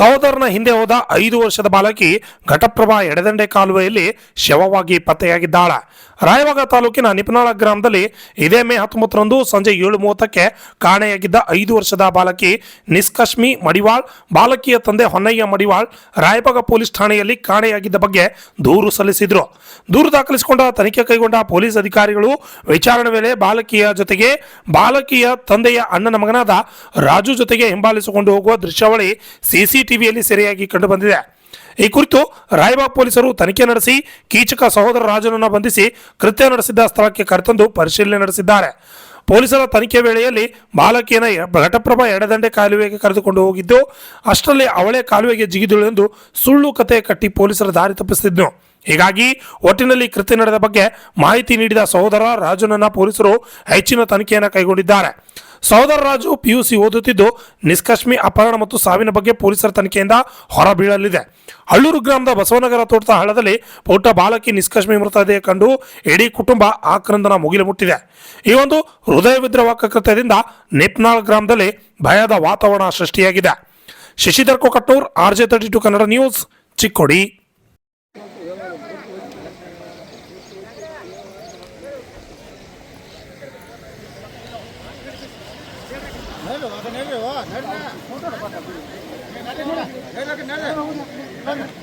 ಸಹೋದರನ ಹಿಂದೆ ಹೋದ 5 ವರ್ಷದ ಬಾಲಕಿ ಘಟಪ್ರಭಾ ಎಡದಂಡೆ ಕಾಲುವೆಯಲ್ಲಿ ಶವವಾಗಿ ಪತ್ತೆಯಾಗಿದ್ದಾಳೆ. ರಾಯಬಾಗ ತಾಲೂಕಿನ ನಿಪನಾಳ ಗ್ರಾಮದಲ್ಲಿ ಇದೇ ಮೇ 19ರಂದು ಸಂಜೆ 7:30ಕ್ಕೆ ಕಾಣೆಯಾಗಿದ್ದ 5 ವರ್ಷದ ಬಾಲಕಿ ನಿಷ್ಕಶ್ಮಿ ಮಡಿವಾಳ್, ಬಾಲಕಿಯ ತಂದೆ ಹೊನ್ನಯ್ಯ ಮಡಿವಾಳ್ ರಾಯಬಾಗ ಪೊಲೀಸ್ ಠಾಣೆಯಲ್ಲಿ ಕಾಣೆಯಾಗಿದ್ದ ಬಗ್ಗೆ ದೂರು ಸಲ್ಲಿಸಿದ್ರು. ದೂರು ದಾಖಲಿಸಿಕೊಂಡ ತನಿಖೆ ಕೈಗೊಂಡ ಪೊಲೀಸ್ ಅಧಿಕಾರಿಗಳು ವಿಚಾರಣೆ ವೇಳೆ ಬಾಲಕಿಯ ಜೊತೆಗೆ ಬಾಲಕಿಯ ತಂದೆಯ ಅಣ್ಣನ ಮಗನಾದ ರಾಜು ಜೊತೆಗೆ ಹಿಂಬಾಲಿಸಿಕೊಂಡು ಹೋಗುವ ದೃಶ್ಯಾವಳಿ ಸಿಸಿಟಿವಿಯಲ್ಲಿ ಸೆರೆಯಾಗಿ ಕಂಡುಬಂದಿದೆ. ಈ ಕುರಿತು ರಾಯಬಾಗ್ ಪೊಲೀಸರು ತನಿಖೆ ನಡೆಸಿ ಕೀಚಕ ಸಹೋದರ ರಾಜನನ್ನು ಬಂಧಿಸಿ ಕೃತ್ಯ ನಡೆಸಿದ್ದ ಸ್ಥಳಕ್ಕೆ ಕರೆತಂದು ಪರಿಶೀಲನೆ ನಡೆಸಿದ್ದಾರೆ. ಪೊಲೀಸರ ತನಿಖೆ ವೇಳೆಯಲ್ಲಿ ಬಾಲಕಿಯನ್ನ ಘಟಪ್ರಭಾ ಎಡದಂಡೆ ಕಾಲುವೆಗೆ ಕರೆದುಕೊಂಡು ಹೋಗಿದ್ದು, ಅಷ್ಟರಲ್ಲಿ ಅವಳೇ ಕಾಲುವೆಗೆ ಜಿಗಿದಳು ಎಂದು ಸುಳ್ಳು ಕತೆ ಕಟ್ಟಿ ಪೊಲೀಸರ ದಾರಿ ತಪ್ಪಿಸಿದ್ನು. ಹೀಗಾಗಿ ಒಟ್ಟಿನಲ್ಲಿ ಕೃತ್ಯ ನಡೆದ ಬಗ್ಗೆ ಮಾಹಿತಿ ನೀಡಿದ ಸಹೋದರ ರಾಜನನ್ನ ಪೊಲೀಸರು ಹೆಚ್ಚಿನ ತನಿಖೆಯನ್ನು ಕೈಗೊಂಡಿದ್ದಾರೆ. ಸಹೋದರ ರಾಜು PUC ಓದುತ್ತಿದ್ದು, ನಿಷ್ಕಶ್ಮಿ ಅಪಹರಣ ಮತ್ತು ಸಾವಿನ ಬಗ್ಗೆ ಪೊಲೀಸರ ತನಿಖೆಯಿಂದ ಹೊರಬೀಳಲಿದೆ. ಹಳ್ಳೂರು ಗ್ರಾಮದ ಬಸವನಗರ ತೋಟದ ಹಳ್ಳದಲ್ಲಿ ಪುಟ್ಟ ಬಾಲಕಿ ನಿಷ್ಕಶ್ಮಿ ಮೃತದೇಹ ಕಂಡು ಇಡೀ ಕುಟುಂಬ ಆಕ್ರಂದನ ಮುಗಿಲು ಮುಟ್ಟಿದೆ. ಈ ಒಂದು ಹೃದಯ ವಿದ್ರವಕ ಕೃತ್ಯದಿಂದ ನಿಪ್ನಾಳ್ ಗ್ರಾಮದಲ್ಲಿ ಭಯದ ವಾತಾವರಣ ಸೃಷ್ಟಿಯಾಗಿದೆ. Shashidhar Kokatnur, RJ32 Kannada news, Chikkodi. ನಡ್ರಿ